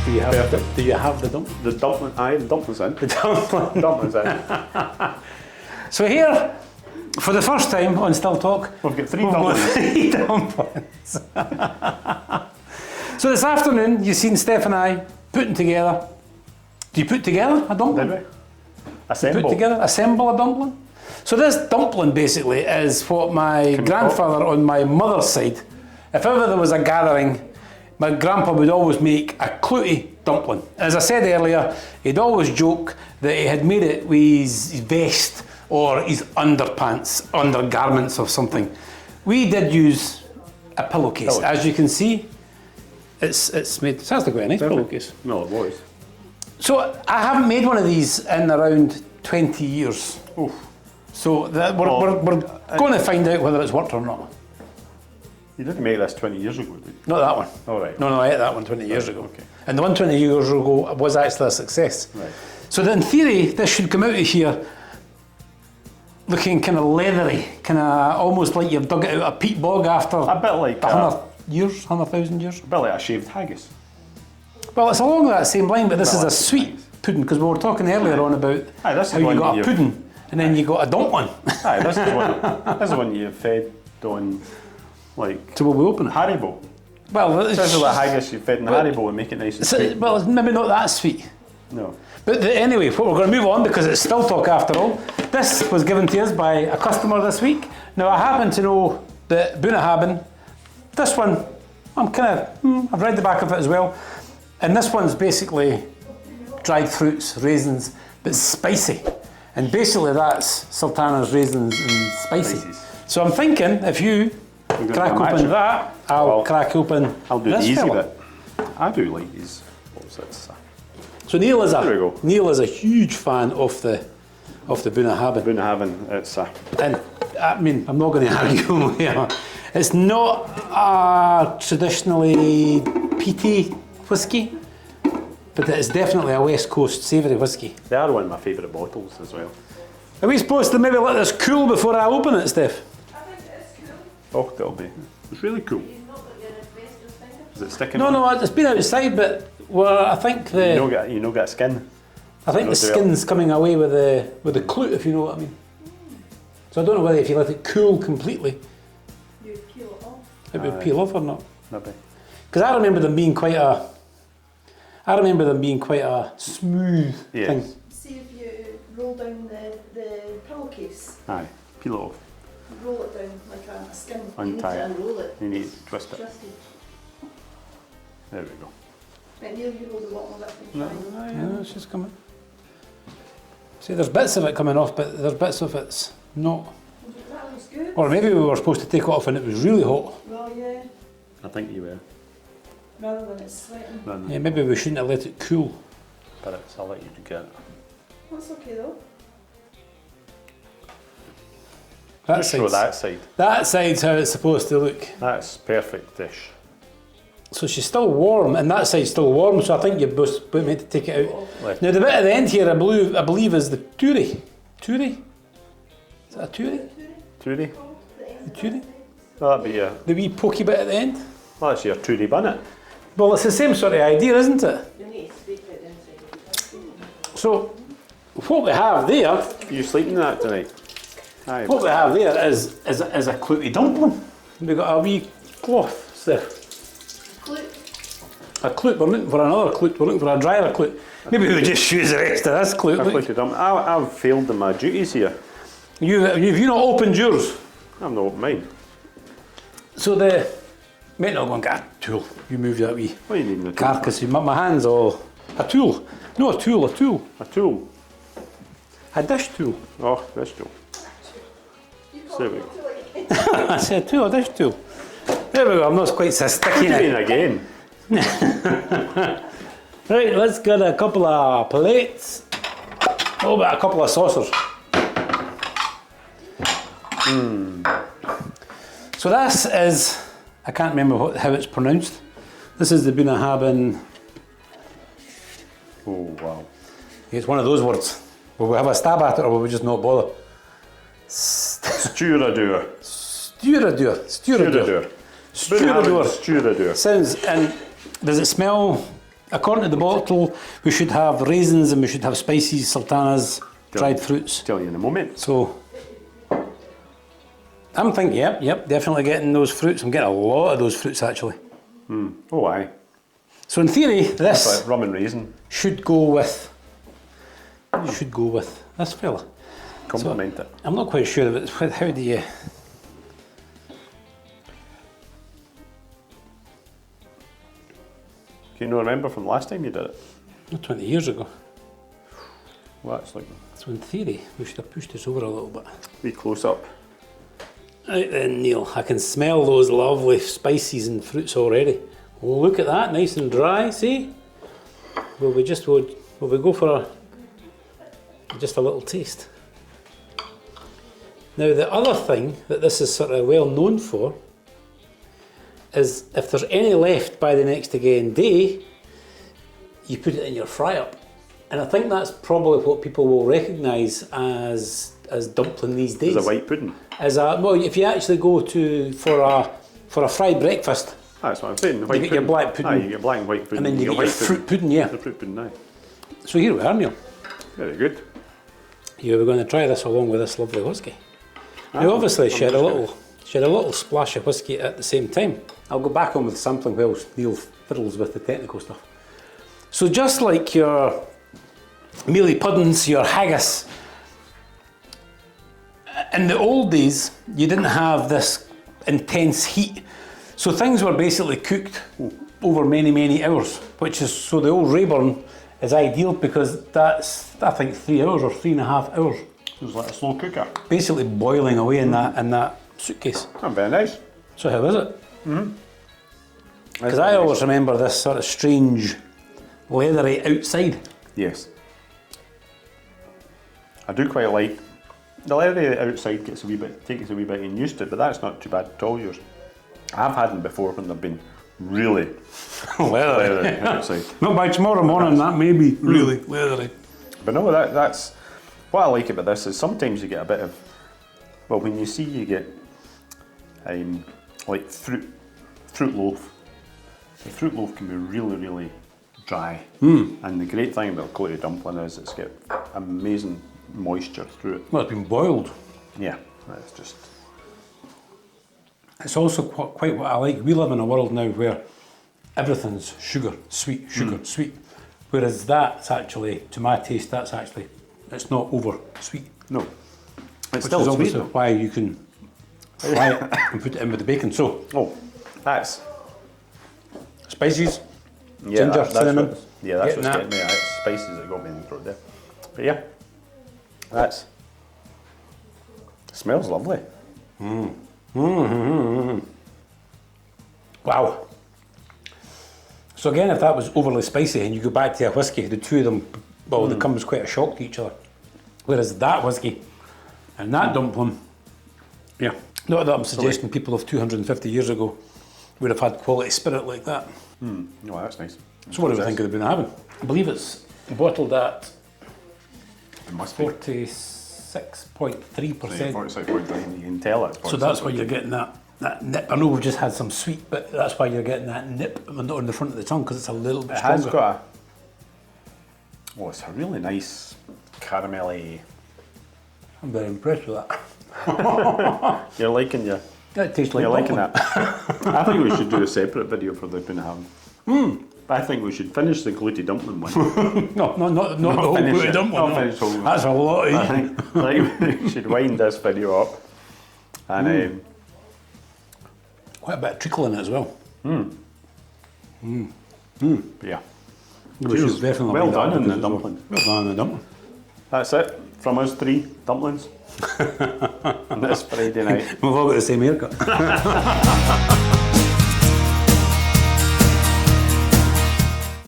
Do you have the dumpling? The dumpling, aye, the dumpling's in. The dumpling. Dumpling's in. So here, for the first time on Still Talk, We've got three dumplings. So this afternoon, you've seen Steph and I putting together. Do you put together a dumpling? Did we? Assemble. Put together, assemble a dumpling. So this dumpling basically is what my grandfather on my mother's side, if ever there was a gathering, my grandpa would always make a Clootie Dumpling. As I said earlier, he'd always joke that he had made it with his vest or his underpants, undergarments or something. We did use a pillowcase. As you can see, it's made, it sounds like a nice pillowcase. No, it was. So I haven't made one of these in around 20 years. Oof. So we're going to find out whether it's worked or not. You didn't make this 20 years ago, did you? Not that one. Oh, right. No, I ate that one 20 years ago. Okay. And the one 20 years ago was actually a success. Right. So in theory, this should come out of here looking kind of leathery, kind of almost like you've dug it out of a peat bog after A bit like 100,000 years. A bit like a shaved haggis. Well, it's along that same line, but this is a sweet pudding, because we were talking earlier on about how you got a pudding and then you got a dumpling. Aye, this is one you fed on, like, So will we open it? Haribo. Well, This is like haggis you fed in Haribo and make it nice and sweet. well, it's maybe not that sweet. No. But anyway, what we're going to move on, because it's Still Talk after all. This was given to us by a customer this week. Now I happen to know that Bunnahabhain, this one, I'm kind of, I've read the back of it as well. And this one's basically dried fruits, raisins, but spicy. And basically that's sultanas, raisins and spicy. Spices. So I'm thinking if you crack open that, I'll crack open I'll do this the easy fella. bit. I do like these. What's that? So Neil is There we go. a huge fan of the Bunnahabhain. Bunnahabhain, it's a... And I mean, I'm not going to argue with you. It's not a traditionally peaty whiskey, but it is definitely a West Coast savoury whiskey. They are one of my favourite bottles as well. Are we supposed to maybe let this cool before I open it, Steph? I think it is cool. Oh, that'll be. It's really cool. You've not got your asbestos finger. Is it sticking? No, it's been outside, but well, I think You don't get skin. I think the skin's coming away with the clute, if you know what I mean. So I don't know whether if you let it cool completely, You peel it off. it would peel off or not. Maybe. Because I remember them being quite a smooth Yes. thing. See if you roll down the pillowcase. Aye. Peel it off. Roll it down like a skin. Untie You it. need to unroll it. You need to twist it. Twisted. There we go. Right, Neil, you hold the bottom of it and try. Yeah, it's just coming. See, there's bits of it coming off, but there's bits of it's not. That looks good. Or maybe we were supposed to take it off when it was really hot. Well, yeah. I think you were. Rather than it's sweating. No. Yeah, maybe we shouldn't have let it cool. But I'll let you get it. That's okay though. That Show that side. That side's how it's supposed to look. That's perfect dish. So she's still warm, and that side's still warm, so I think you're both meant to take it out. Left. Now the bit at the end here, I believe is the turi. Turi? Is that a turi? Turi? The turi? That'd be a... The wee pokey bit at the end? Well, that's your Turi bunnet. Well, it's the same sort of idea, isn't it? You need to speak it inside. So, what we have there, Are you sleeping in that tonight? Aye. what we have there is a Clootie Dumpling. We've got a wee cloth there. Clute. A clute, we're looking for another clute, we're looking for a drier clute. Maybe we just use the rest of this clute. I've failed in my duties here. You've not opened yours. I'm not open mine. So mate, not go and get a tool. You move that wee What are you needing a tool? carcass, my hands all... A tool. No, a tool. A tool? A dish tool. Oh, this tool. There we go. I said tool, a dish tool. There we go, I'm not quite so sticky What are you now. doing again? Right, let's get a couple of plates. Oh, but a couple of saucers. So this is, I can't remember how it's pronounced. This is the Bunnahabhain. Oh, wow. It's one of those words. Will we have a stab at it or will we just not bother? Stiùireadair. Stiùireadair. Stiùireadair. Bunnahabhain Stiùireadair. Sounds, and does it smell According to the bottle, we should have raisins and we should have spices, sultanas, dried fruits. Tell you in a moment. So, I'm thinking, yep, definitely getting those fruits. I'm getting a lot of those fruits actually. Oh, aye. So in theory, this Like rum and raisin. should go with this fella. Compliment it. I'm not quite sure of it. How do you? Can you remember from last time you did it? Not 20 years ago. Well, that's like So in theory, we should have pushed this over a little bit. be close up. Right then, Neil, I can smell those lovely spices and fruits already. Oh, look at that, nice and dry, see? Will we go for just a little taste? Now the other thing that this is sort of well known for is if there's any left by the next again day, you put it in your fry up. And I think that's probably what people will recognise as dumpling these days. It's a white pudding. Well, if you actually go for a fried breakfast, That's what I'm saying. The white you get your pudding. black pudding, Aye, you get black and white pudding. and then you get your white fruit pudding, yeah. The fruit pudding, aye. So here we are, Neil. Very good. Yeah, we're going to try this along with this lovely whiskey. Now, obviously, she had a little splash of whiskey at the same time. I'll go back on with sampling whilst Neil fiddles with the technical stuff. So just like your mealy puddings, your haggis, in the old days, you didn't have this intense heat. So things were basically cooked over many, many hours, so the old Rayburn is ideal because that's, I think, 3 hours or 3.5 hours. It was like a slow cooker. Basically boiling away in that suitcase. Oh, very nice. So how is it? Because I always remember this sort of strange leathery outside. Yes. I do quite like the leathery outside takes us a wee bit getting used to it, but that's not too bad at all. Yours. I've had them before when they've been really leathery outside. Not by tomorrow morning, that may be really leathery. But no, that's what I like about this is sometimes you get a bit of, well, when you see you get like fruit loaf. The fruit loaf can be really, really dry. And the great thing about Clootie Dumpling is it's got amazing moisture through it. Well, it's been boiled. Yeah, it's just. It's also quite what I like. We live in a world now where everything's sugar, sweet, sweet. Whereas that's actually, to my taste, it's not over sweet. No. It's Which still is sweet obviously though. why you can fry it and put it in with the bacon. So, That's. spices, Yeah, ginger, cinnamon. That's Getting what's that. getting me. It's spices that got me in the throat there. But yeah, that's. Smells lovely. Wow. So again, if that was overly spicy and you go back to a whiskey, the two of them, well, they come as quite a shock to each other. Whereas that whiskey and that dumpling, yeah. Not that I'm suggesting people of 250 years ago would have had quality spirit like that. No, that's nice. So what do we think of the Bunnahabhain? I believe it's bottled at It must be. 46.3%. 46.9, you can tell it. So that's why you're getting that nip. I know we've just had some sweet, but that's why you're getting that nip on the front of the tongue because it's a little bit It stronger. has got a. Oh, it's a really nice caramelly. I'm very impressed with that. You're liking your. That tastes like You're liking dumpling. that. I think we should do a separate video for the Bunnahabhain. But I think we should finish the Clootie Dumpling one. No, not the whole finish Clootie it. dumpling. Not No. finish the whole- That's a lot of I eating. think like, we should wind this video up. And Quite a bit of treacle in it as well. but yeah. We should definitely Well wind done that up in the as well. dumpling. Well done in the dumpling. That's it from us 3 dumplings on this Friday night. We've all got the same haircut.